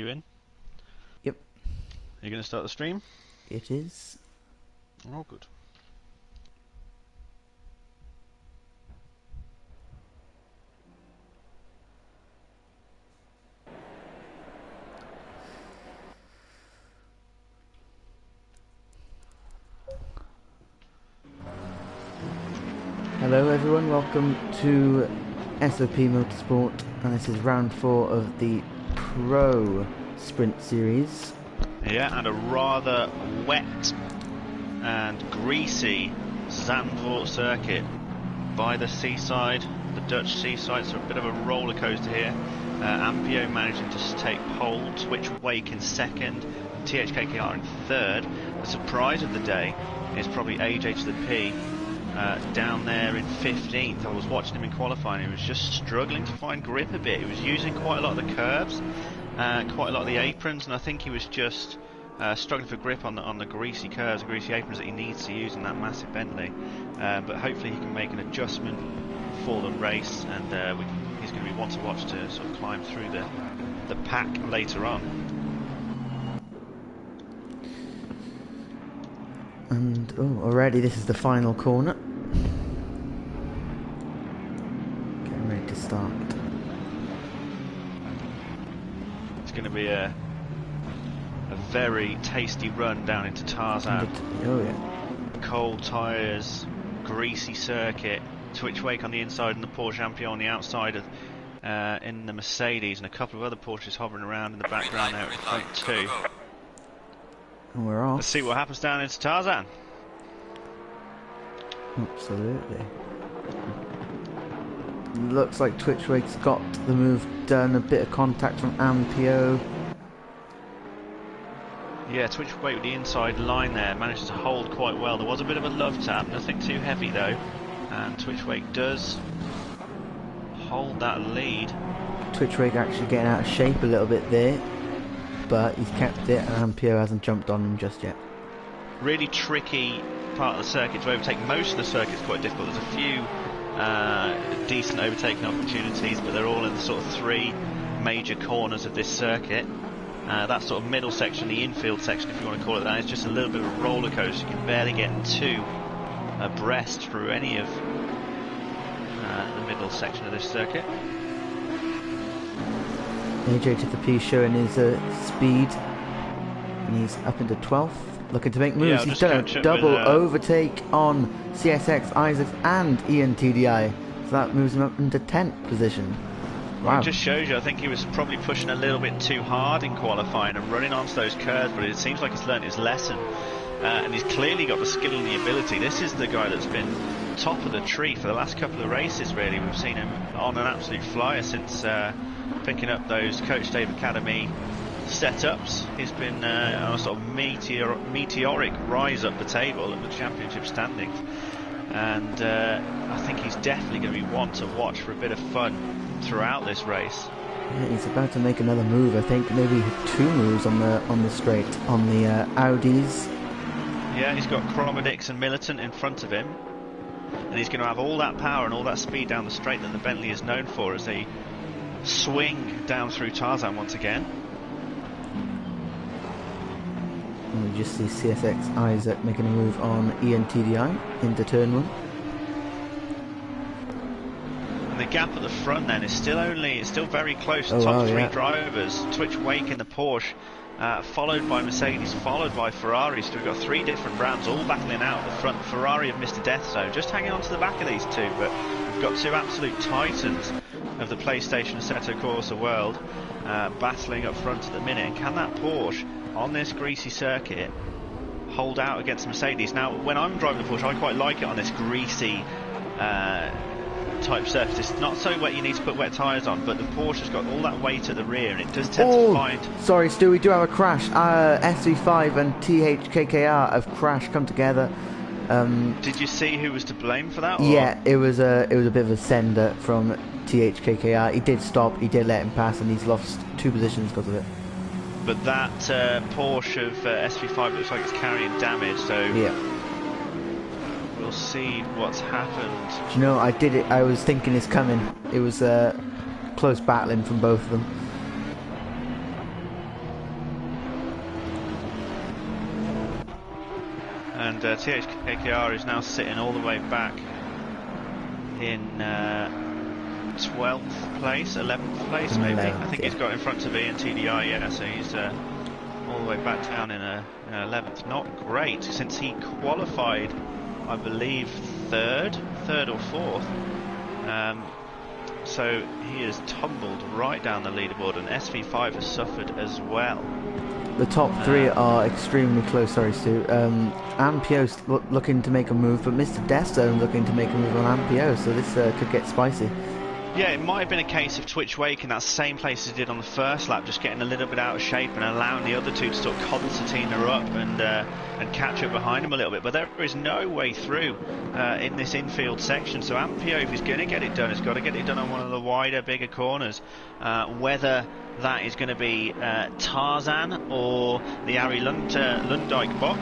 You in? Yep. Are you going to start the stream? It is. Oh, good. Hello everyone, welcome to SOP Motorsport, and this is round 4 of the Pro Sprint Series. Yeah, and a rather wet and greasy Zandvoort circuit by the seaside, the Dutch seaside, so a bit of a roller coaster here. Ampio managing to take pole, Twitch Wake in second, THKKR in third. The surprise of the day is probably AJ to the P down there in 15th. I was watching him in qualifying, he was just struggling to find grip a bit. He was using quite a lot of the curbs, quite a lot of the aprons, and I think he was just struggling for grip on the greasy curves, the greasy aprons that he needs to use in that massive Bentley. But hopefully he can make an adjustment for the race, and he's going to be one to watch to sort of climb through the pack later on. And already this is the final corner. Getting ready to start. It's going to be a very tasty run down into Tarzan. Oh yeah. Cold tyres, greasy circuit, Twitch Wake on the inside and the Porsche Ampio on the outside of, in the Mercedes, and a couple of other Porsches hovering around in the background there at the front too. And we're off. Let's see what happens down into Tarzan. Absolutely. Looks like Twitch Wake's got the move done, a bit of contact from Ampio. Yeah, Twitch Wake with the inside line there, manages to hold quite well. There was a bit of a love tap, nothing too heavy though, and Twitch Wake does hold that lead. Twitch Wake actually getting out of shape a little bit there, but he's kept it, and Ampio hasn't jumped on him just yet. Really tricky part of the circuit to overtake. Most of the circuit's quite difficult. There's a few decent overtaking opportunities, but they're all in the sort of three major corners of this circuit. That sort of middle section, the infield section if you want to call it that, is just a little bit of a roller coaster. You can barely get two abreast through any of the middle section of this circuit. AJ to the P showing his speed, and he's up into 12th, looking to make moves. Yeah, he's done a double overtake on CSX, Isaacs and ENTDI, so that moves him up into 10th position. Wow. It just shows you, I think he was probably pushing a little bit too hard in qualifying and running onto those curves, but it seems like he's learned his lesson, and he's clearly got the skill and the ability. This is the guy that's been top of the tree for the last couple of races really. We've seen him on an absolute flyer since picking up those Coach Dave Academy setups. He's been on a sort of meteoric rise up the table at the championship standings, and I think he's definitely going to be one to watch for a bit of fun throughout this race. Yeah, he's about to make another move. I think maybe two moves on the straight on the Audis. Yeah, he's got Chromodix and Militant in front of him, and he's going to have all that power and all that speed down the straight that the Bentley is known for as they swing down through Tarzan once again. And we just see CSX Isaac making a move on ENTDI into turn 1. And the gap at the front then is still very close. The top three drivers, Twitch Wake in the Porsche, followed by Mercedes, followed by Ferrari. So we've got three different brands all battling out at the front. Ferrari have missed a death zone, just hanging on to the back of these two, but we've got two absolute titans of the PlayStation Assetto Corsa world battling up front at the minute. And can that Porsche on this greasy circuit hold out against Mercedes? Now, when I'm driving the Porsche, I quite like it on this greasy type surface. It's not so wet you need to put wet tyres on, but the Porsche's got all that weight at the rear, and it does tend to find... Sorry Stu, we do have a crash. SV5 and THKKR have crashed, come together. Did you see who was to blame for that? Or? Yeah, it was a bit of a sender from THKKR. He did stop, he did let him pass, and he's lost 2 positions because of it. But that Porsche of SV5 looks like it's carrying damage, so yeah, we'll see what's happened. Do you know, I was thinking it's coming. It was close battling from both of them. And THKKR is now sitting all the way back in 12th place, 11th place maybe. 11th, I think he's got in front of Ian TDI, yeah, so he's all the way back down in 11th. Not great, since he qualified, I believe, third or fourth. So he has tumbled right down the leaderboard, and SV5 has suffered as well. The top three are extremely close. Sorry, Stu. Ampio's looking to make a move, but Mr. Deathzone looking to make a move on Ampio, so this could get spicy. Yeah, it might have been a case of Twitch Wake in that same place as he did on the first lap, just getting a little bit out of shape and allowing the other two to sort of concertina up and catch up behind him a little bit. But there is no way through in this infield section. So Ampio, if he's going to get it done, has got to get it done on one of the wider, bigger corners. Whether that is going to be Tarzan or the Ari Lundijk Bot.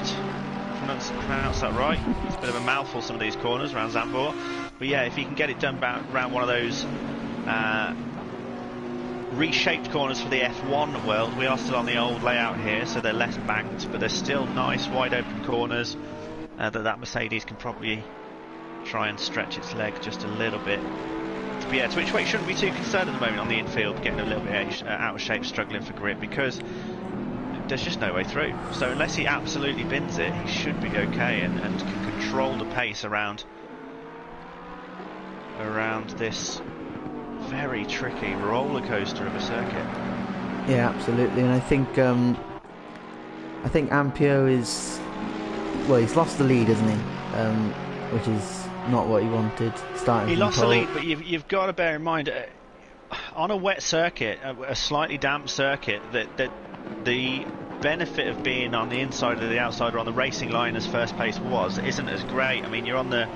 Pronounce that right. It's a bit of a mouthful, some of these corners around Zandvoort. But yeah, if you can get it done around one of those reshaped corners for the F1 world, we are still on the old layout here, so they're less banked, but they're still nice, wide open corners that Mercedes can probably try and stretch its leg just a little bit. But yeah, Twitch Wake shouldn't be too concerned at the moment on the infield, getting a little bit out of shape, struggling for grip, because there's just no way through. So unless he absolutely bins it, he should be okay and can control the pace around this very tricky roller coaster of a circuit. Yeah, absolutely. And I think Ampio is, well, he's lost the lead, hasn't he? Which is not what he wanted. Starting he from lost pole. the lead, but you've got to bear in mind on a wet circuit, a slightly damp circuit, that the benefit of being on the inside or the outside or on the racing line as first place isn't as great. I mean, you're on the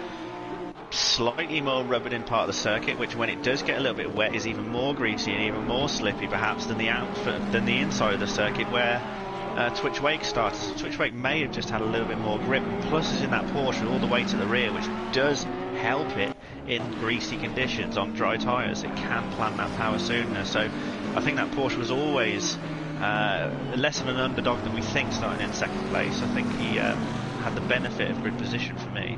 slightly more rubbered in part of the circuit, which when it does get a little bit wet is even more greasy and even more slippy perhaps than the inside of the circuit where Twitch Wake started. So Twitch Wake may have just had a little bit more grip, plus is in that Porsche all the way to the rear, which does help it in greasy conditions on dry tyres. It can plant that power sooner, so I think that Porsche was always less of an underdog than we think starting in second place. I think he had the benefit of grid position for me.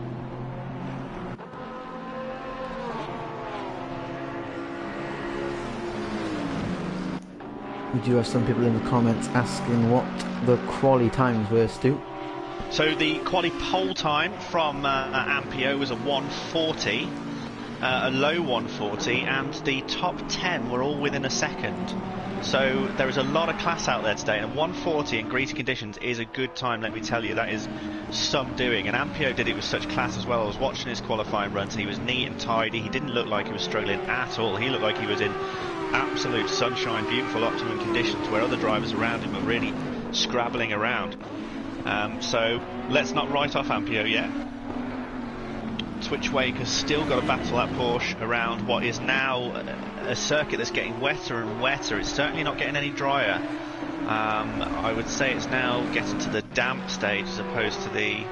We do have some people in the comments asking what the quali times were, Stu. So the quali pole time from Ampio was a 140, a low 140, and the top 10 were all within a second. So there is a lot of class out there today, and a 140 in greasy conditions is a good time, let me tell you. That is some doing, and Ampio did it with such class as well. I was watching his qualifying runs, and he was neat and tidy. He didn't look like he was struggling at all. He looked like he was in absolute sunshine, beautiful optimum conditions, where other drivers around him were really scrabbling around. So let's not write off Ampio yet. Twitch Wake has still got to battle that Porsche around what is now a circuit that's getting wetter and wetter. It's certainly not getting any drier. I would say it's now getting to the damp stage as opposed to the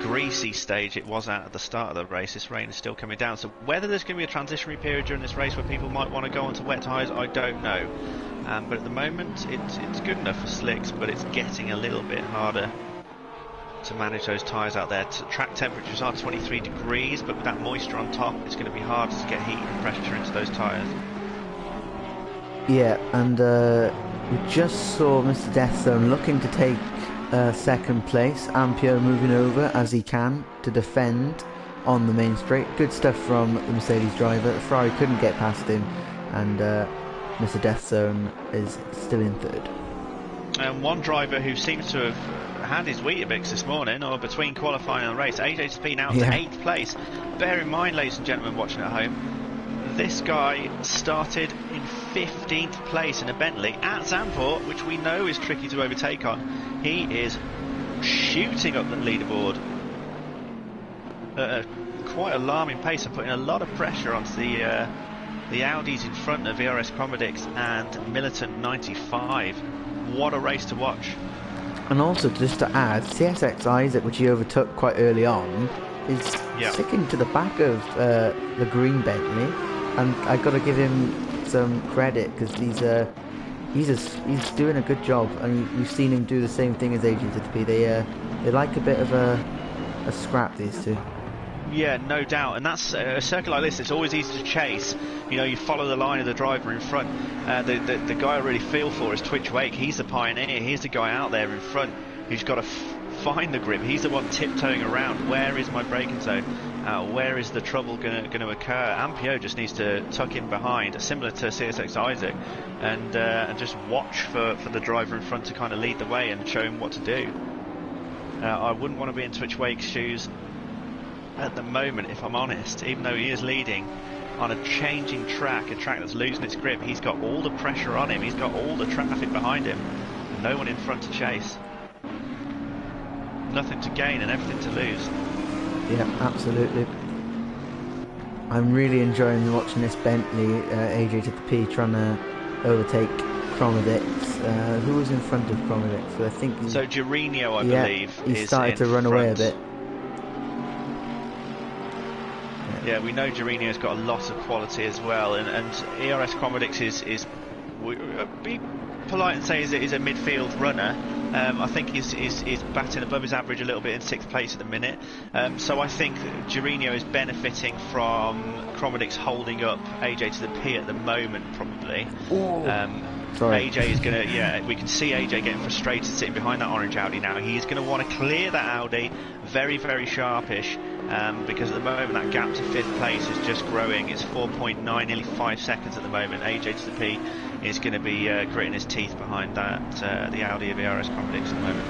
greasy stage it was at the start of the race. This rain is still coming down, so whether there's going to be a transitionary period during this race where people might want to go onto wet tyres, I don't know. But at the moment it's good enough for slicks, but it's getting a little bit harder to manage those tyres out there. Track temperatures are 23 degrees, but with that moisture on top, it's going to be hard to get heat and pressure into those tyres. Yeah, and we just saw Mr. Deathzone looking to take second place. Ampio moving over as he can to defend on the main straight. Good stuff from the Mercedes driver. Ferrari couldn't get past him, and Mr. Deathzone is still in third. And one driver who seems to have had his Weetabix this morning, or between qualifying and the race, AJ Speed out to 8th place. Bear in mind, ladies and gentlemen watching at home, this guy started in 15th place in a Bentley at Zandvoort, which we know is tricky to overtake on. He is shooting up the leaderboard at a quite alarming pace and putting a lot of pressure onto the Audis in front of VRS Comodix and Militant 95. What a race to watch. And also, just to add, CSX Isaac, which he overtook quite early on, is sticking to the back of the green Bentley, and I've got to give him some credit because he's doing a good job, and you've seen him do the same thing as Agent ZP. They like a bit of a scrap, these two. Yeah, no doubt, and that's a circuit like this. It's always easy to chase. You know, you follow the line of the driver in front. The guy I really feel for is Twitch Wake. He's the pioneer. He's the guy out there in front who's got to find the grip. He's the one tiptoeing around. Where is my braking zone? Where is the trouble going to occur? Ampio just needs to tuck in behind, similar to CSX Isaac, and just watch for the driver in front to kind of lead the way and show him what to do. I wouldn't want to be in Twitch Wake's shoes at the moment, if I'm honest, even though he is leading on a changing track, a track that's losing its grip. He's got all the pressure on him, he's got all the traffic behind him, and no one in front to chase. Nothing to gain and everything to lose. Yeah, absolutely. I'm really enjoying watching this Bentley AJ to the P trying to overtake Cromedix. Who was in front of Cromedix? I think so Girinho, I believe, he started to run away a bit. Yeah, we know Girinho's got a lot of quality as well, and ERS Cromedix is be polite and say is a midfield runner. I think he's batting above his average a little bit in 6th place at the minute. So I think Girinho is benefiting from Cromedix holding up AJ to the P at the moment, probably. Sorry. AJ is going to, we can see AJ getting frustrated sitting behind that orange Audi now. He's going to want to clear that Audi very, very sharpish, because at the moment that gap to 5th place is just growing. It's 4.9, nearly 5 seconds at the moment. AJ to the P is going to be gritting his teeth behind that the Audi of ERS Cromedix at the moment.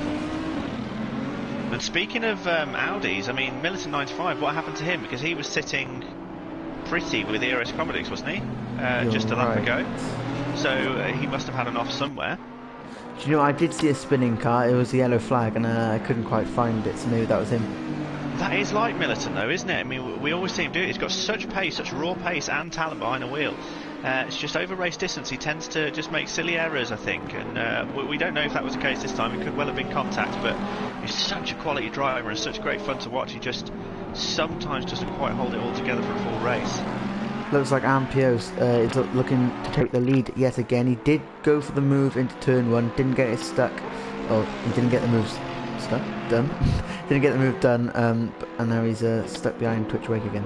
And speaking of Audis, I mean, Militant 95, what happened to him? Because he was sitting pretty with ERS Cromedix, wasn't he? Just a lap ago. So he must have had an off somewhere. Do you know, I did see a spinning car. It was a yellow flag, and I couldn't quite find it, so maybe that was him. That is like Militant, though, isn't it? I mean, we always see him do it. He's got such pace, such raw pace and talent behind the wheel. It's just over race distance, he tends to just make silly errors, I think. And we don't know if that was the case this time. It could well have been contact, but he's such a quality driver and such great fun to watch. He just sometimes doesn't quite hold it all together for a full race. Looks like Ampio is looking to take the lead yet again. He did go for the move into turn 1, didn't get it stuck. Oh, he didn't get the move stuck, done. Didn't get the move done, and now he's stuck behind Twitch Wake again.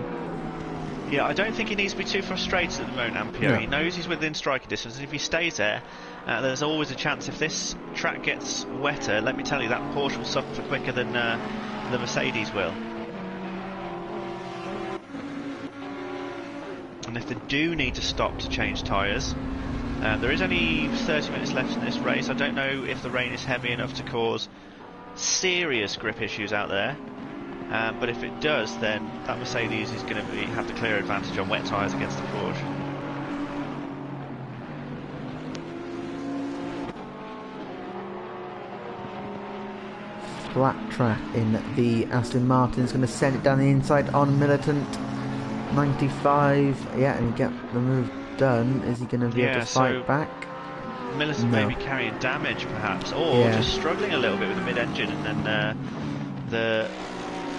Yeah, I don't think he needs to be too frustrated at the moment, Ampio. No. He knows he's within striking distance, and if he stays there, there's always a chance if this track gets wetter, let me tell you, that Porsche will suffer quicker than the Mercedes will. And if they do need to stop to change tyres, there is only 30 minutes left in this race. I don't know if the rain is heavy enough to cause serious grip issues out there, but if it does, then that Mercedes is going to have the clear advantage on wet tyres against the Porsche. Flat track in the Aston Martin is going to send it down the inside on Militant 95. Yeah, and get the move done. Is he going to be able to fight back? Militant may be carrying damage perhaps, or just struggling a little bit with the mid-engine, and then the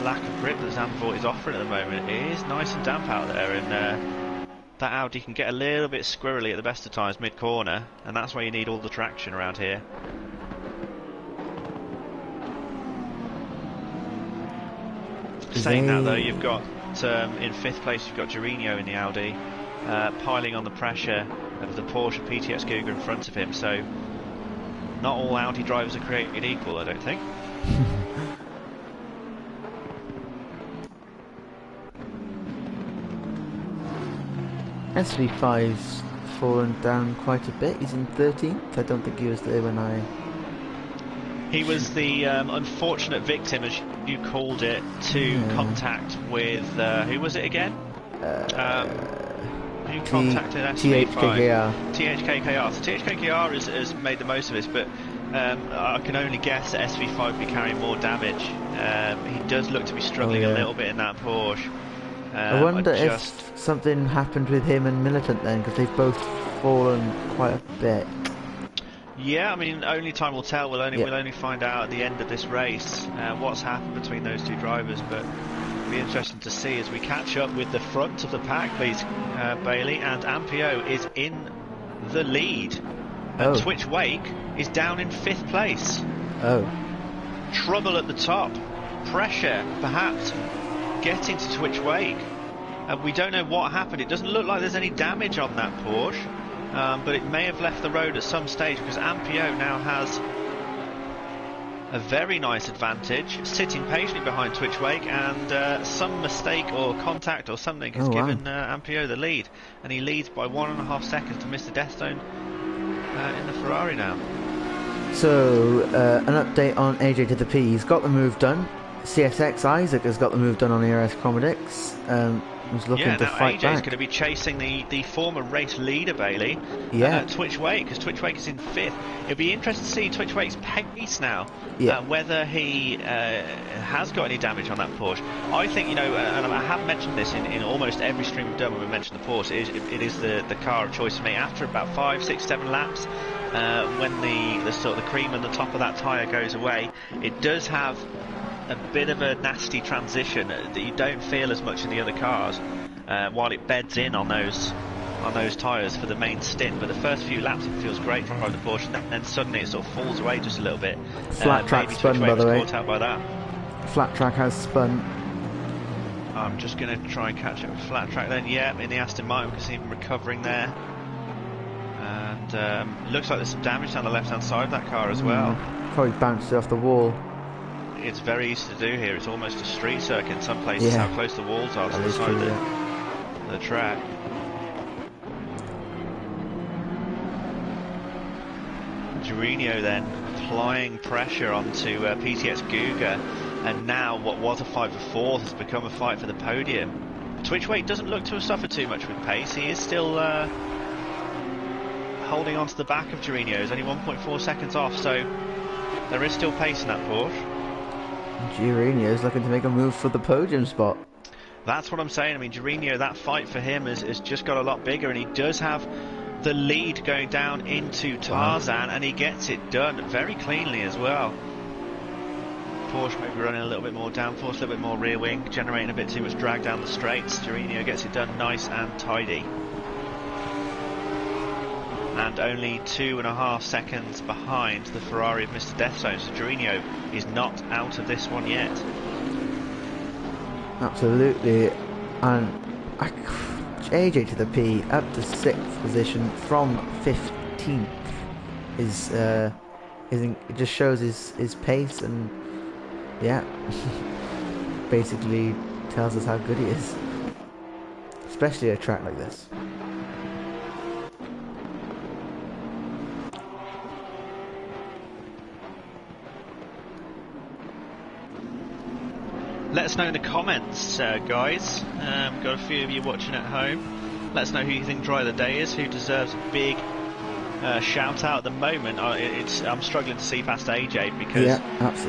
lack of grip that Zandvoort is offering at the moment. It is nice and damp out there, and that Audi can get a little bit squirrely at the best of times mid-corner, and that's why you need all the traction around here. Saying that though, you've got in 5th place you've got Girinho in the Audi, piling on the pressure of the Porsche PTX Cougar in front of him, so not all Audi drivers are created equal, I don't think. SV5's fallen down quite a bit. He's in 13th. I don't think he was there when I... He was the unfortunate victim, as you called it, to contact with... who was it again? Who contacted SV5? THKKR. THKKR. So THKKR has made the most of this, but I can only guess that SV5 will be carrying more damage. He does look to be struggling a little bit in that Porsche. I wonder if something happened with him and Militant then, because they've both fallen quite a bit. Yeah, I mean, only time will tell. We'll only find out at the end of this race what's happened between those two drivers, but it'll be interesting to see as we catch up with the front of the pack, please, Bailey. And Ampio is in the lead, and Twitch Wake is down in 5th place. trouble at the top. Pressure, perhaps, getting to Twitch Wake. We don't know what happened. It doesn't look like there's any damage on that Porsche, but it may have left the road at some stage, because Ampio now has a very nice advantage, sitting patiently behind Twitch Wake, and some mistake or contact or something has given Ampio the lead, and he leads by 1.5 seconds to Mr. Deathstone in the Ferrari now. So, an update on AJ to the P. He's got the move done. CSX Isaac has got the move done on ERS Comedics. Was looking to fight AJ's back. going to be chasing the former race leader, Bailey. Twitch Wake, because Twitch Wake is in 5th. It'll be interesting to see Twitch Wake's pace now, whether he has got any damage on that Porsche. I think, you know, and I have mentioned this in almost every stream we've done when we mentioned the Porsche, it is the car of choice for me. After about 5, 6, 7 laps, when the sort of the cream and the top of that tyre goes away, it does have a bit of a nasty transition that you don't feel as much in the other cars while it beds in on those tyres for the main stint. But the first few laps it feels great to ride the Porsche, and then suddenly it sort of falls away just a little bit. Flat track spun, by the way. Caught out by that. Flat track has spun. I'm just going to try and catch up with flat track then. Yeah, in the Aston Martin we can see him recovering there, and looks like there's some damage down the left hand side of that car as well. Probably bounced it off the wall. It's very easy to do here. It's almost a street circuit in some places, how close the walls are to the side of the track. Giorino then applying pressure onto PTX Guga, and now what was a fight for 4th has become a fight for the podium. Twitch Wake doesn't look to have suffered too much with pace. He is still holding on to the back of Giorino. He's only 1.4 seconds off, so there is still pace in that Porsche. Giorino's looking to make a move for the podium spot. That's what I'm saying. I mean, Giorino, that fight for him has just got a lot bigger, and he does have the lead going down into Tarzan, and he gets it done very cleanly as well. Porsche maybe running a little bit more downforce, a little bit more rear wing, generating a bit too much drag down the straights. Giorino gets it done nice and tidy. And only 2.5 seconds behind the Ferrari of Mr. Deathstone, so Giorino is not out of this one yet. Absolutely. And AJ to the P up to 6th position from 15th is it just shows his pace, and basically tells us how good he is, especially at a track like this. Let us know in the comments, guys. We've got a few of you watching at home. Let us know who you think Driver of the Day is, who deserves a big shout out at the moment. I'm struggling to see past AJ, because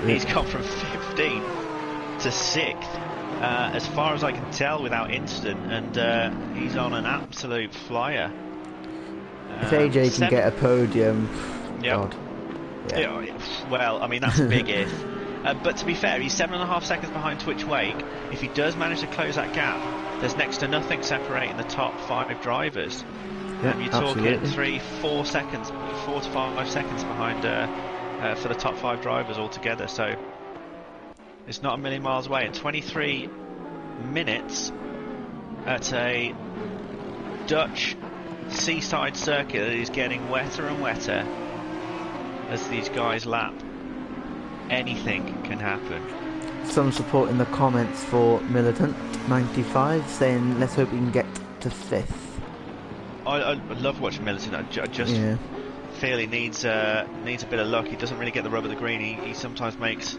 he's gone from 15 to 6th, as far as I can tell, without incident, and he's on an absolute flyer. If AJ can get a podium, God. Well, I mean, that's a big if. But to be fair, he's 7.5 seconds behind Twitch Wake. If he does manage to close that gap, there's next to nothing separating the top 5 drivers. You're talking 3-4 seconds, 4 to 5 seconds behind for the top 5 drivers altogether. So it's not a million miles away. In 23 minutes at a Dutch seaside circuit that is getting wetter and wetter as these guys lap, anything can happen. Some support in the comments for Militant95 saying let's hope we can get to 5th. I love watching Militant. I just feel he needs a bit of luck. He doesn't really get the rub of the green. He sometimes makes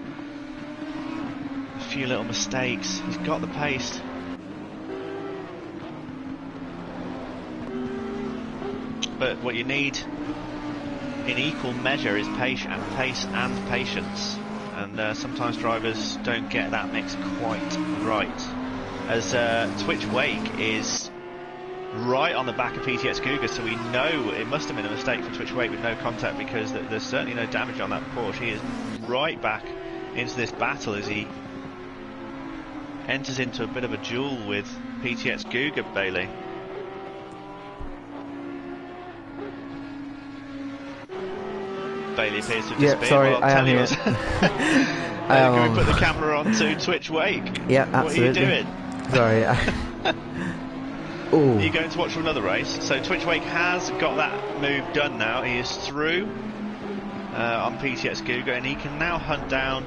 a few little mistakes. He's got the pace. But what you need in equal measure is pace and patience, and sometimes drivers don't get that mix quite right, as Twitch Wake is right on the back of PTX Cougar, so we know it must have been a mistake for Twitch Wake with no contact, because there's certainly no damage on that Porsche. He is right back into this battle as he enters into a bit of a duel with PTX Cougar, Bailey. Bailey appears to have disappeared. Sorry, I am here. Can we put the camera on to Twitch Wake? Yeah, absolutely. What are you doing? Sorry. Are you going to watch another race? So Twitch Wake has got that move done now. He is through on PTX Guga, and he can now hunt down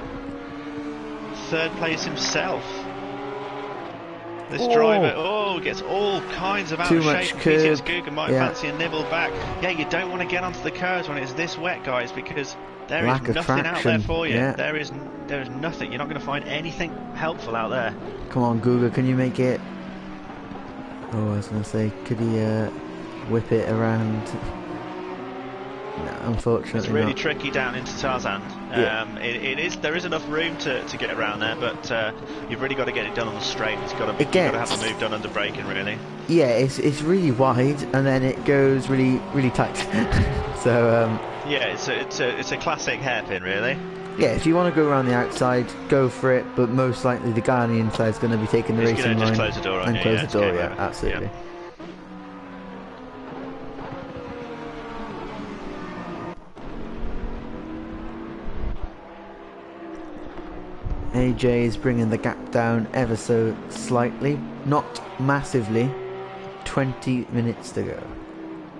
third place himself. This driver, gets all kinds of out of shape. PTX Guga might fancy a nibble back. Yeah, you don't want to get onto the curves when it's this wet, guys, because there is nothing out there for you. Yeah. There is nothing. You're not going to find anything helpful out there. Come on, Guga, can you make it? Oh, I was going to say, could he whip it around? No, unfortunately it's really not. tricky down into Tarzan. There is enough room to get around there, but you've really got to get it done on the straight. You've got to have the move done under braking, really. Yeah, it's really wide, and then it goes really, really tight. So yeah, it's a classic hairpin, really. Yeah, if you want to go around the outside, go for it, but most likely the guy on the inside is going to be taking the racing line. Just close the door on and close the door, yeah, absolutely. Yeah. AJ is bringing the gap down ever so slightly, not massively. 20 minutes to go.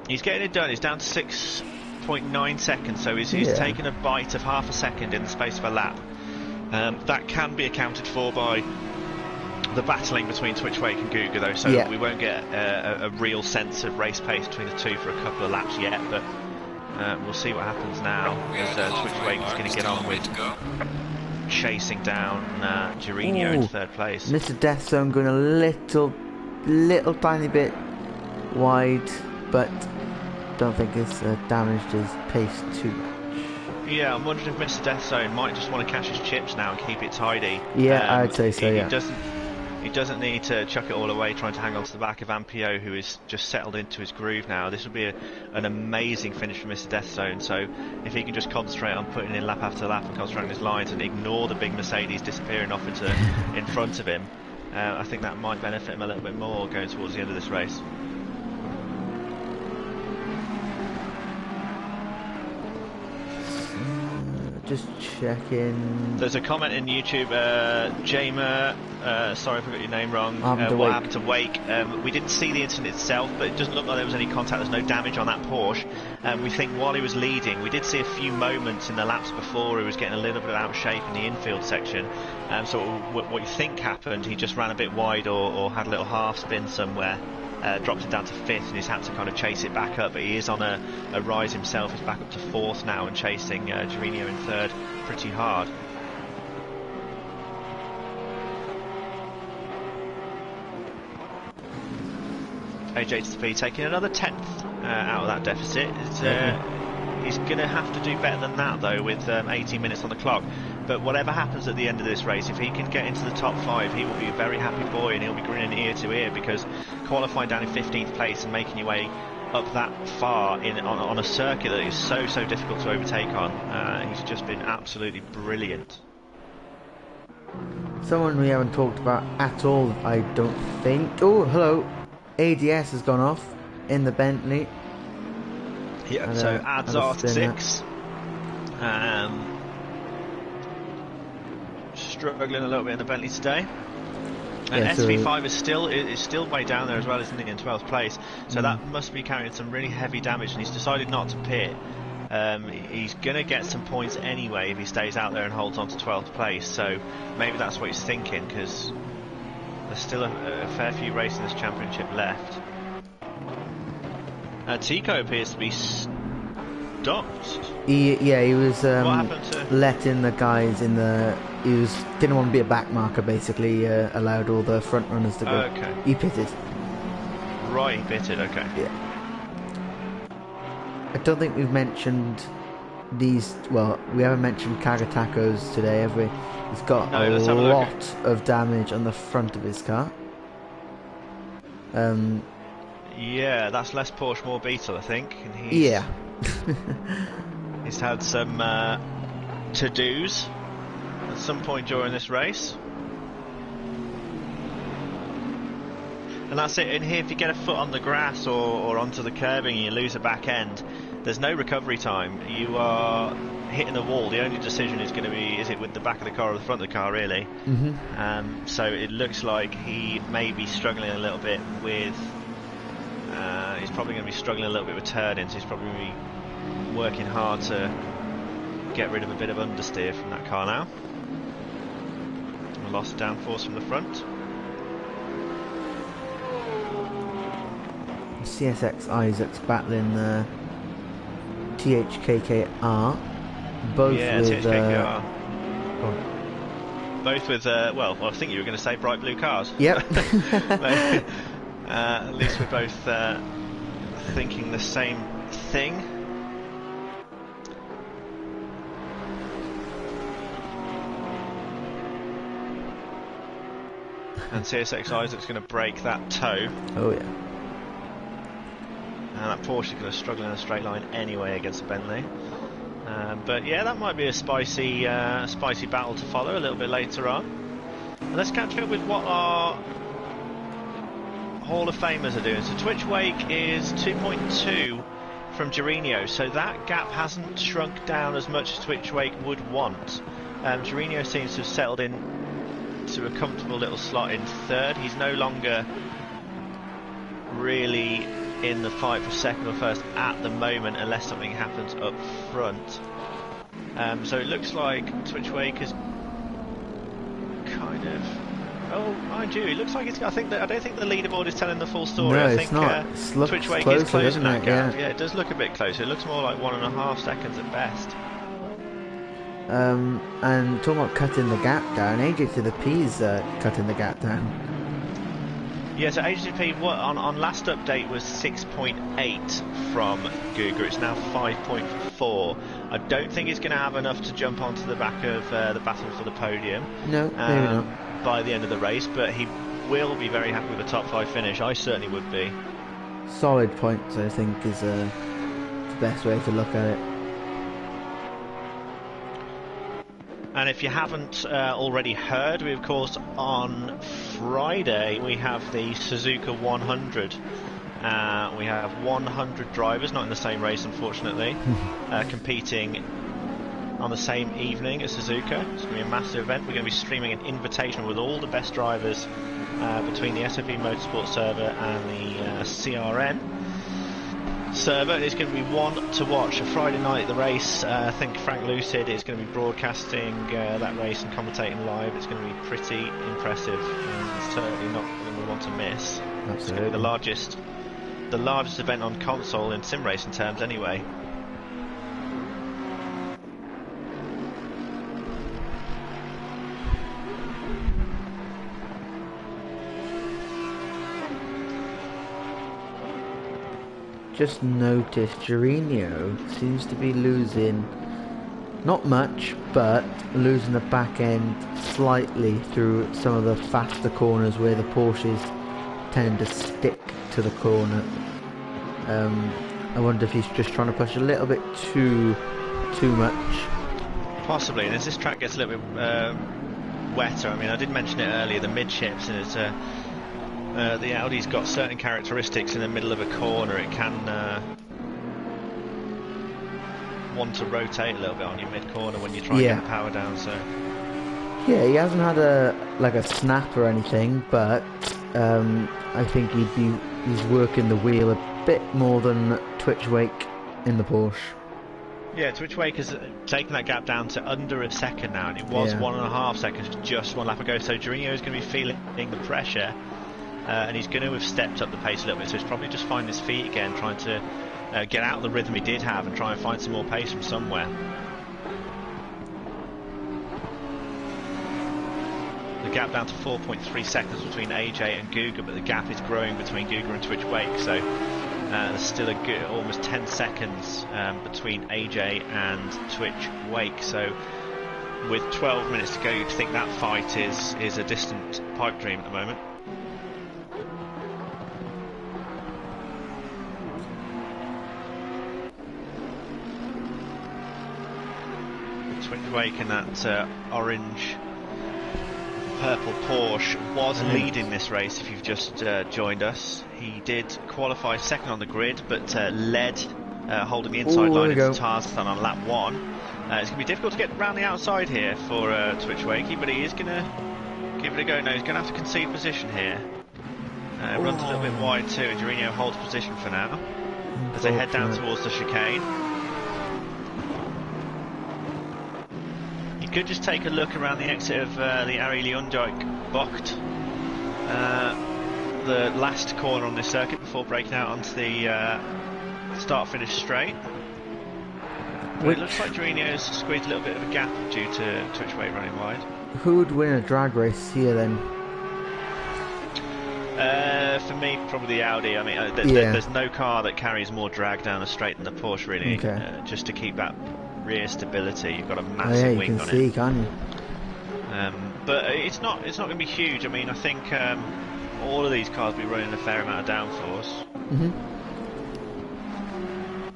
He's getting it done. He's down to 6.9 seconds, so he's taken a bite of half a second in the space of a lap. That can be accounted for by the battling between Twitch Wake and Guga, though, so we won't get a real sense of race pace between the two for a couple of laps yet, but we'll see what happens now, as Twitch Wake is going to get on with chasing down Giorino in third place. Mr. Death Zone going a little tiny bit wide, but don't think it's damaged his pace too much. Yeah, I'm wondering if Mr. Death Zone might just want to cash his chips now and keep it tidy. Yeah, I'd say so, He doesn't need to chuck it all away trying to hang on to the back of Ampio, who is just settled into his groove now. This would be an amazing finish for Mr. Death Zone, so if he can just concentrate on putting in lap after lap and concentrating on his lines and ignore the big Mercedes disappearing off into in front of him, I think that might benefit him a little bit more going towards the end of this race. Just checking. There's a comment in YouTube, Jamer, sorry if I got your name wrong, what happened to Wake? We didn't see the incident itself, but it doesn't look like there was any contact, there's no damage on that Porsche. We think while he was leading, we did see a few moments in the laps before he was getting a little bit out of shape in the infield section. So what you think happened, he just ran a bit wide or had a little half spin somewhere. Dropped it down to 5th, and he's had to kind of chase it back up, but he is on a rise himself. He's back up to 4th now and chasing Giorino in 3rd pretty hard. AJ taking another 10th out of that deficit. He's going to have to do better than that, though, with 18 minutes on the clock. But whatever happens at the end of this race, if he can get into the top 5, he will be a very happy boy, and he'll be grinning ear to ear, because qualifying down in 15th place and making your way up that far on a circuit that is so difficult to overtake on, he's just been absolutely brilliant. Someone we haven't talked about at all, I don't think. Oh, hello. ADS has gone off in the Bentley. Yeah, so ads are 6. Struggling a little bit in the Bentley today. And SV5 is still way down there as well, isn't he, in 12th place. So that must be carrying some really heavy damage, and he's decided not to pit. He's going to get some points anyway if he stays out there and holds on to 12th place. So maybe that's what he's thinking, because there's still a fair few races in this championship left. Tico appears to be stopped. He was what happened to... letting the guys in the... didn't want to be a back marker, basically. Allowed all the front runners to go. Okay. He pitted. Right, he pitted, okay. Yeah. I don't think we've mentioned these... Well, we haven't mentioned Kagatakos today, have we? He's got a lot of damage on the front of his car. Yeah, that's less Porsche, more Beetle, I think. And yeah. He's had some to-dos at some point during this race. And that's it. In here, if you get a foot on the grass or onto the curbing and you lose a back end, there's no recovery time. You are hitting the wall. The only decision is going to be, is it with the back of the car or the front of the car, really? So it looks like he may be struggling a little bit with. He's probably going to be struggling a little bit with turn-ins. He's probably going to be working hard to get rid of a bit of understeer from that car now. A lost downforce from the front. CSX Isaacs battling the THKKR, both with THKKR. Both with well, I think you were going to say bright blue cars. Yep. At least we're both thinking the same thing. And CSX Isaac's going to break that toe. Oh yeah. And that Porsche is going to struggle in a straight line anyway against the Bentley. But yeah, that might be a spicy battle to follow a little bit later on. And let's catch up with what our Hall of Famers are doing. So Twitch Wake is 2.2 from Gerino, so that gap hasn't shrunk down as much as Twitch Wake would want. Gerino seems to have settled in to a comfortable little slot in third. He's no longer really in the fight for second or first at the moment, unless something happens up front. So it looks like Twitch Wake is kind of. Oh, mind you, it looks like it's. I don't think the leaderboard is telling the full story. No, I think it's not. It Twitch Wake closer, is closing that gap. Yeah. Yeah, it does look a bit closer. It looks more like 1.5 seconds at best. And talking about cutting the gap down, AJ to the P's cutting the gap down. Yeah, so HTTP on last update was 6.8 from Guga. It's now 5.4. I don't think he's going to have enough to jump onto the back of the battle for the podium. No, maybe not. By the end of the race, but he will be very happy with a top 5 finish. I certainly would be. Solid points, I think, is the best way to look at it. And if you haven't already heard, we of course on Friday we have the Suzuka 100. We have 100 drivers, not in the same race unfortunately, competing on the same evening at Suzuka. It's going to be a massive event. We're going to be streaming an invitation with all the best drivers between the SOP Motorsport server and the CRN server. It's going to be one to watch. A Friday night at the race. I think Frank Lucid is going to be broadcasting that race and commentating live. It's going to be pretty impressive, and it's certainly not going to want to miss. Absolutely. It's going to be the largest event on console in sim racing terms anyway. Just noticed Gerino seems to be losing, not much, but losing the back end slightly through some of the faster corners where the Porsches tend to stick to the corner. I wonder if he's just trying to push a little bit too much. Possibly, and as this track gets a little bit wetter, I mean, I did mention it earlier, the midships, and it's the Audi's got certain characteristics in the middle of a corner. It can want to rotate a little bit on your mid-corner when you try and get the power down. So yeah, he hasn't had a snap or anything, but I think he's working the wheel a bit more than Twitch Wake in the Porsche. Yeah, Twitch Wake has taken that gap down to under a second now, and it was 1.5 seconds just one lap ago. So Gerino is going to be feeling the pressure. And he's going to have stepped up the pace a little bit, so he's probably just finding his feet again, trying to get out of the rhythm he did have and try and find some more pace from somewhere. The gap down to 4.3 seconds between AJ and Guga, but the gap is growing between Guga and Twitch Wake, so there's still a good almost 10 seconds between AJ and Twitch Wake. So with 12 minutes to go, you'd think that fight is a distant pipe dream at the moment. Twitch Wake in that orange purple Porsche was leading this race if you've just joined us. He did qualify second on the grid, but led holding the inside line go. into Tarzan on lap 1. It's going to be difficult to get round the outside here for Twitch Wakey, but he is going to give it a go. No, he's going to have to concede position here. Runs a little bit wide too, and Jorginho holds position for now as they head down towards the chicane. You could just take a look around the exit of the Arie Luijendijk Bocht, the last corner on this circuit before breaking out onto the start-finish straight. It looks like Jorginho's squeezed a little bit of a gap due to Twitch Wake running wide. Who would win a drag race here then? For me, probably the Audi. I mean, there's no car that carries more drag down the straight than the Porsche, really. Okay. Just to keep that rear stability, you've got a massive wing on it. You can see, can't you? But it's not going to be huge. I mean, I think all of these cars will be running a fair amount of downforce.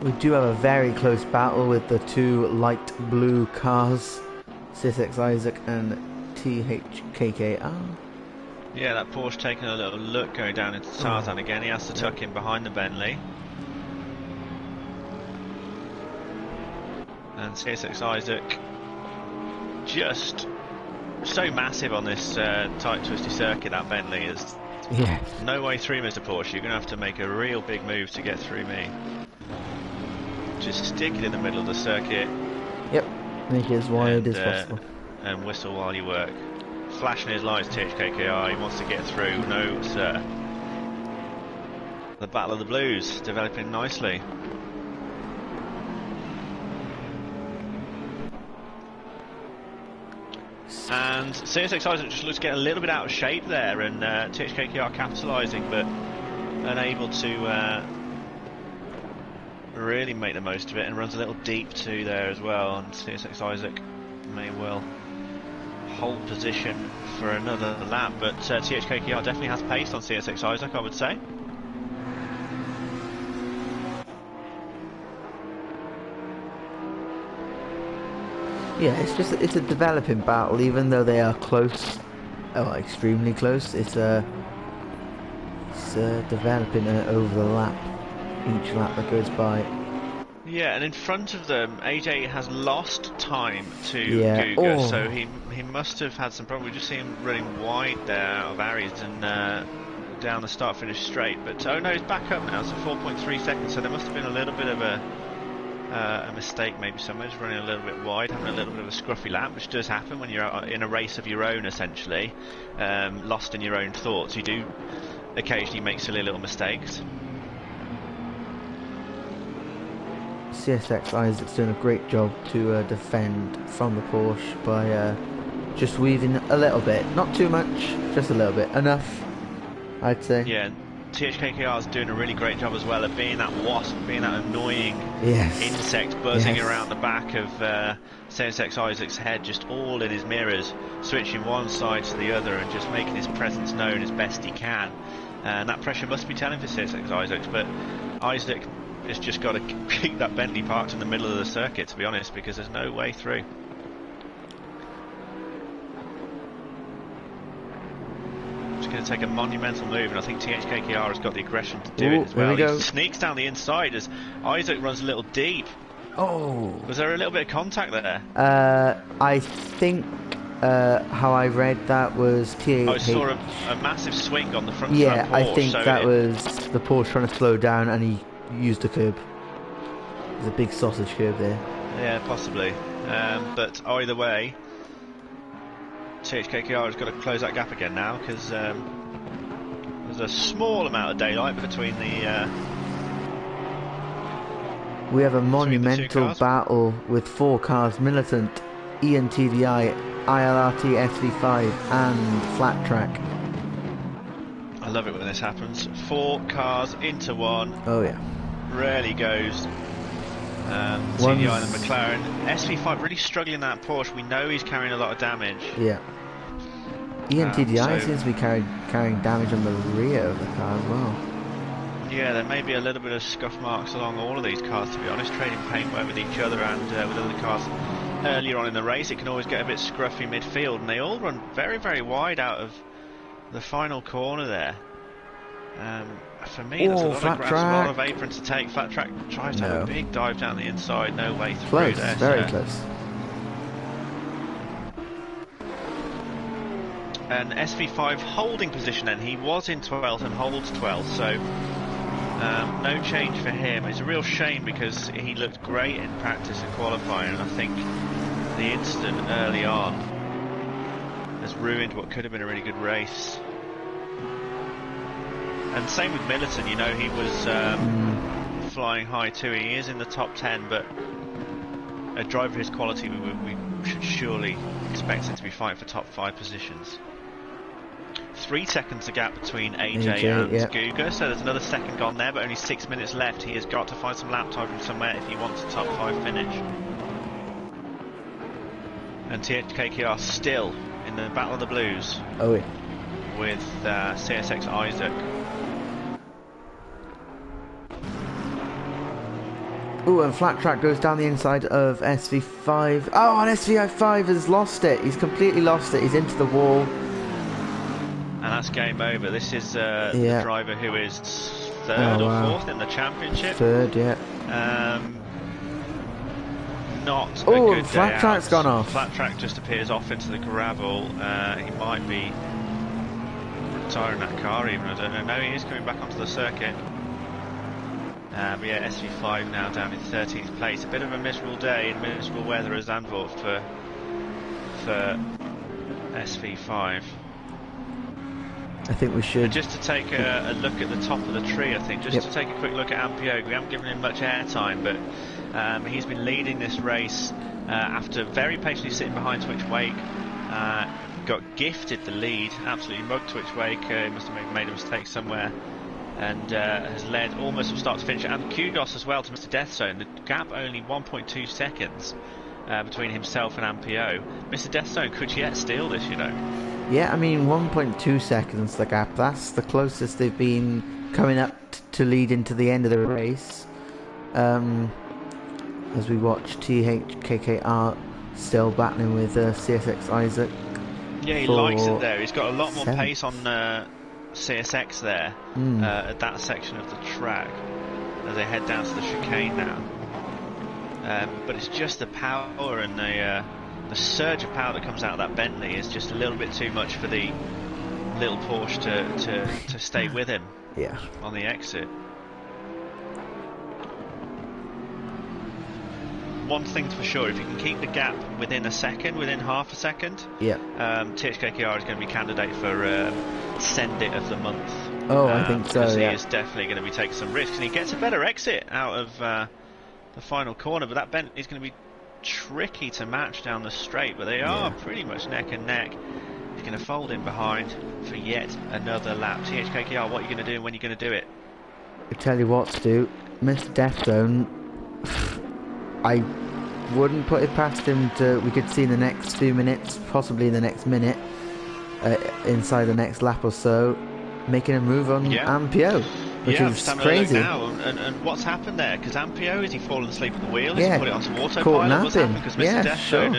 We do have a very close battle with the two light blue cars, CSX Isaac and THKKR. Yeah, that Porsche taking a little look going down into Tarzan again. He has to tuck in behind the Bentley. And CSX Isaac just so massive on this tight twisty circuit. That Bentley is no way through, Mr. Porsche. You're going to have to make a real big move to get through me. Just stick it in the middle of the circuit. Yep, make it as wide as possible. And whistle while you work. Flashing his lights, THKKR, he wants to get through. No, sir. The Battle of the Blues developing nicely. And CSX Isaac just looks to get a little bit out of shape there, and THKKR capitalising, but unable to really make the most of it, and runs a little deep too there as well. And CSX Isaac may well hold position for another lap, but THKKR definitely has pace on CSX Isaac, I would say. Yeah, it's a developing battle, even though they are close, extremely close. It's developing over the lap, each lap that goes by. Yeah, and in front of them, AJ has lost time to Guga, so he must have had some problem. We just see him running wide there out of Aries and down the start-finish straight. But oh no, he's back up now, so 4.3 seconds. So there must have been a little bit of a mistake maybe somewhere, just running a little bit wide, having a little bit of a scruffy lap, which does happen when you're in a race of your own, essentially, lost in your own thoughts. You do occasionally make silly little mistakes. CSX Isaac's doing a great job to defend from the Porsche by just weaving a little bit, not too much, just a little bit, enough, I'd say. Yeah, THKKR is doing a really great job as well of being that wasp, being that annoying insect buzzing around the back of CSX Isaac's head, just all in his mirrors, switching one side to the other and just making his presence known as best he can. And that pressure must be telling for CSX Isaacs, but Isaac has just got to keep that Bentley parked in the middle of the circuit, to be honest, because there's no way through. It's going to take a monumental move, and I think THKKR has got the aggression to do it as well. He sneaks down the inside as Isaac runs a little deep. Oh! Was there a little bit of contact there? I think how I read that was I saw a massive swing on the front of that Porsche. I think that was the Porsche trying to slow down, and he used a curb. There's a big sausage curb there. Yeah, possibly. But either way, THKKR has got to close that gap again now, because there's a small amount of daylight between the... we have a monumental battle with 4 cars militant: Ian TDI, ILRT SV5 and Flat Track. I love it when this happens. 4 cars into one. Oh yeah. Rarely goes. TDI and the McLaren. SV5 really struggling in that Porsche. We know he's carrying a lot of damage. Yeah. Ian TDI seems to be carrying damage on the rear of the car as well. Yeah, there may be a little bit of scuff marks along all of these cars, to be honest, trading paintwork with each other and with other cars. Earlier on in the race, it can always get a bit scruffy midfield, and they all run very, very wide out of the final corner there. For me, that's a lot of flat grabs, a lot of track. apron to take. Flat track tries to have a big dive down the inside, no way through Close, there. very close. An SV5 holding position then. He was in 12th and holds 12th, so no change for him. It's a real shame because he looked great in practice and qualifying, and I think the incident early on has ruined what could have been a really good race. And same with Middleton, you know, he was flying high too. He is in the top 10, but a driver of his quality, we should surely expect him to be fighting for top 5 positions. 3 seconds the gap between AJ and Guga, so there's another second gone there, but only 6 minutes left. He has got to find some lap time from somewhere if he wants a top 5 finish. And THKKR still in the Battle of the Blues. Oh, yeah. With CSX Isaac. Ooh, and flat track goes down the inside of SV5. Oh, and SV5 has lost it. He's completely lost it. He's into the wall. And that's game over. This is the driver who is third or fourth in the championship. Third, yeah. Not a good flat track's gone off. Flat track just appears off into the gravel. He might be retiring that car even, I don't know. No, he is coming back onto the circuit. But yeah, SV5 now down in 13th place. A bit of a miserable day in miserable weather at Zandvoort for SV5. I think we should. And just to take a look at the top of the tree, I think, just to take a quick look at Ampio. We haven't given him much airtime, but he's been leading this race after very patiently sitting behind Twitch Wake. Got gifted the lead, absolutely mugged Twitch Wake. He must have made a mistake somewhere. And has led almost from start to finish, and kudos as well to Mr. Deathzone. The gap only 1.2 seconds between himself and Ampio. Mr. Deathzone could yet steal this, you know. Yeah, I mean 1.2 seconds the gap. That's the closest they've been coming up to lead into the end of the race. As we watch THKKR still battling with CSX Isaac. Yeah, he likes it there. He's got a lot more pace on CSX there at that section of the track as they head down to the chicane now. But it's just the power and the surge of power that comes out of that Bentley is just a little bit too much for the little Porsche to stay with him on the exit. One thing for sure, if you can keep the gap within a second, within half a second, THKKR is going to be candidate for Send It of the month. Oh, I think so, because he is definitely going to be taking some risks, and he gets a better exit out of the final corner, but that Bentley is going to be tricky to match down the straight, but they are pretty much neck and neck. He's going to fold in behind for yet another lap. THKKR, what are you going to do and when are you going to do it? I tell you what, Stu, Mr. Deathzone, I wouldn't put it past him to, we could see in the next few minutes, possibly in the next minute, inside the next lap or so, making a move on Ampio, which is crazy. Now, and what's happened there? Because Ampio, is he fallen asleep at the wheel? Has he put it onto autopilot? What's happened? Because Mr. Deathzone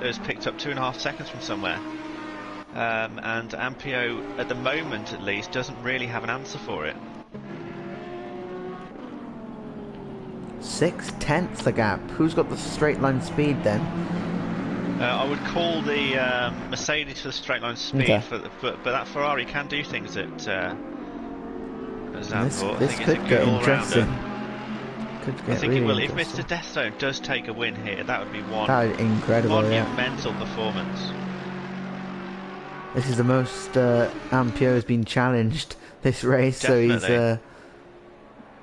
has picked up 2.5 seconds from somewhere. And Ampio, at the moment at least, doesn't really have an answer for it. 6/10 the gap. Who's got the straight line speed then? I would call the Mercedes for the straight line speed, but that Ferrari can do things at Zandvoort. This could get interesting. I think it will. If Mr. Deathzone does take a win here, that would be one incredible, monumental performance. This is the most Ampio has been challenged this race, Definitely. so he's.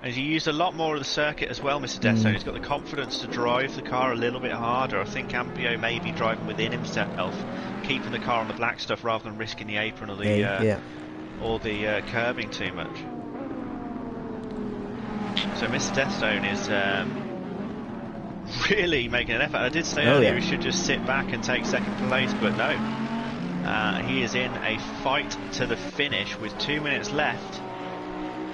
And he used a lot more of the circuit as well, Mr. Deathzone. He's got the confidence to drive the car a little bit harder. I think Ampio may be driving within himself, keeping the car on the black stuff rather than risking the apron or the curbing too much. So Mr. Deathzone is really making an effort. I did say earlier he should just sit back and take second place, but no. He is in a fight to the finish with 2 minutes left.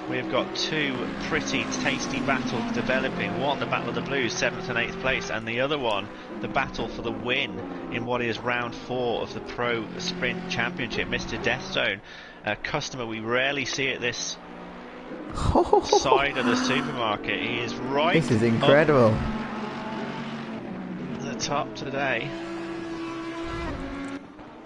We've got two pretty tasty battles developing. One, the Battle of the Blues, 7th and 8th place, and the other one, the battle for the win in what is round 4 of the Pro Sprint Championship. Mr. Death Zone, a customer we rarely see at this side of the supermarket. He is right. This is incredible. The top today.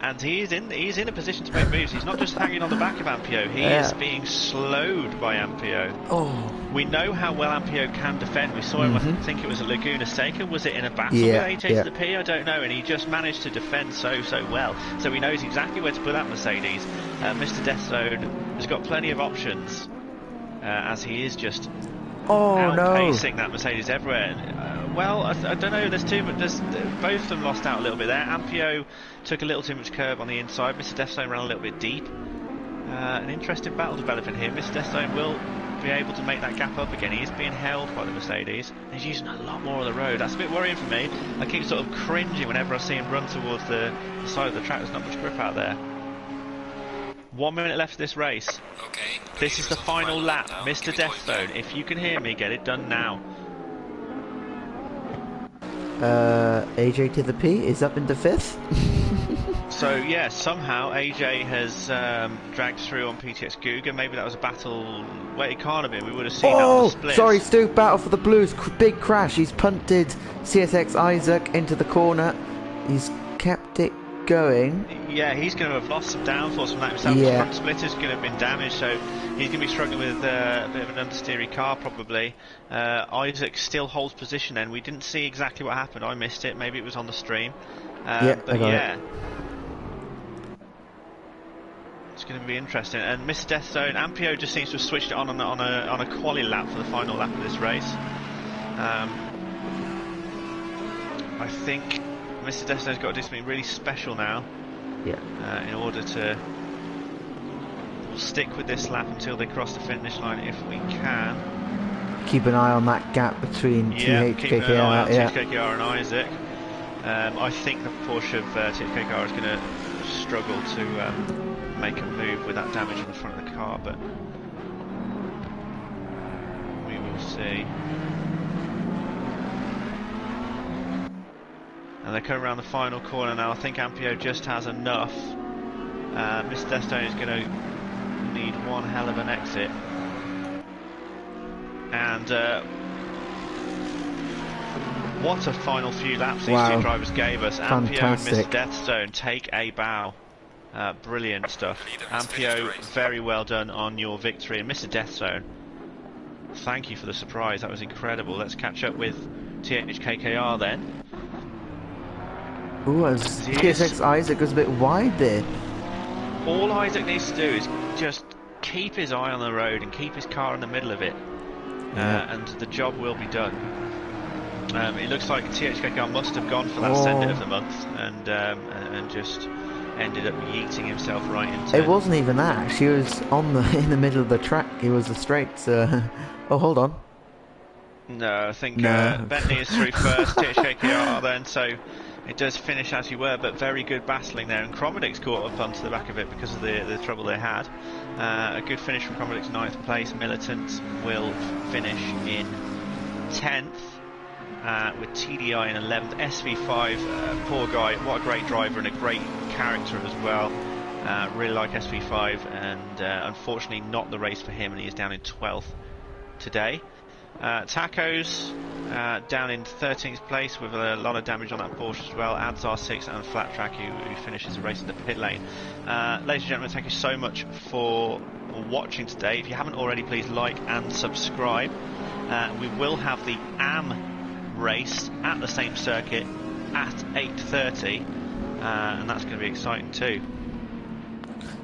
And he's in a position to make moves. He's not just hanging on the back of Ampio, he is being slowed by Ampio. Oh. We know how well Ampio can defend. We saw him, I think it was at Laguna Seca. Was it in a battle with AJ to the P? I don't know. And he just managed to defend so well. So he knows exactly where to put that Mercedes. Mr. Death Zone has got plenty of options, as he is just outpacing that Mercedes everywhere. Well, I don't know, there's both of them lost out a little bit there. Ampio took a little too much curb on the inside. Mr. Death Zone ran a little bit deep. An interesting battle developing here. Mr. Death Zone will be able to make that gap up again. He is being held by the Mercedes. He's using a lot more of the road. That's a bit worrying for me. I keep sort of cringing whenever I see him run towards the side of the track. There's not much grip out there. 1 minute left of this race. Okay. This is the final lap. Mr. Death Zone, if you can hear me, get it done now. AJ to the P is up into 5th. So yeah, somehow AJ has dragged through on PTX Guga. Maybe that was a battle. Well, it can't have been. We would have seen that on the split. Sorry, Stu. Battle for the Blues. Big crash. He's punted CSX Isaac into the corner. He's kept it going. Yeah, he's going to have lost some downforce from that himself. His front splitter's going to have been damaged, so he's going to be struggling with a bit of an understeery car probably. Isaac still holds position then. We didn't see exactly what happened. I missed it. Maybe it was on the stream. But yeah. It's going to be interesting. And Mr. Death Zone, Ampio just seems to have switched it on a quali lap for the final lap of this race. I think Mr. Death Zone's got to do something really special now. Yeah. In order to stick with this lap until they cross the finish line if we can. Keep an eye on that gap between TH, KKR, KKR and Isaac. I think the Porsche of THKKR is going to struggle to make a move with that damage on the front of the car, but we will see. And they're coming around the final corner now. I think Ampio just has enough. Mr. Death Zone is going to need one hell of an exit. And what a final few laps these two drivers gave us. Fantastic. Ampio and Mr. Death Zone take a bow. Brilliant stuff. Ampio, very well done on your victory. And Mr. Death Zone, thank you for the surprise. That was incredible. Let's catch up with THKKR then. Ooh, as TSX Isaac was a bit wide there. All Isaac needs to do is just keep his eye on the road and keep his car in the middle of it, and the job will be done. It looks like THKKR must have gone for that send it of the month and just ended up yeeting himself right into. It wasn't even that. She was in the middle of the track. It was a straight. Oh, hold on. No, I think Bentley is through first. THKKR then, so it does finish as you were, but very good battling there. And Cromedic's caught up onto the back of it because of the trouble they had. A good finish from Cromedic's 9th place. Militant will finish in 10th. With TDI in 11th. SV5, poor guy, what a great driver and a great character as well. Really like SV5, and unfortunately not the race for him, and he is down in 12th today. Tacos down in 13th place with a lot of damage on that Porsche as well. Adzar 6th and Flat Track who finishes the race in the pit lane. Ladies and gentlemen, thank you so much for watching today. If you haven't already, please like and subscribe. We will have the AM race at the same circuit at 8:30, and that's going to be exciting too.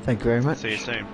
Thank you very much. See you soon.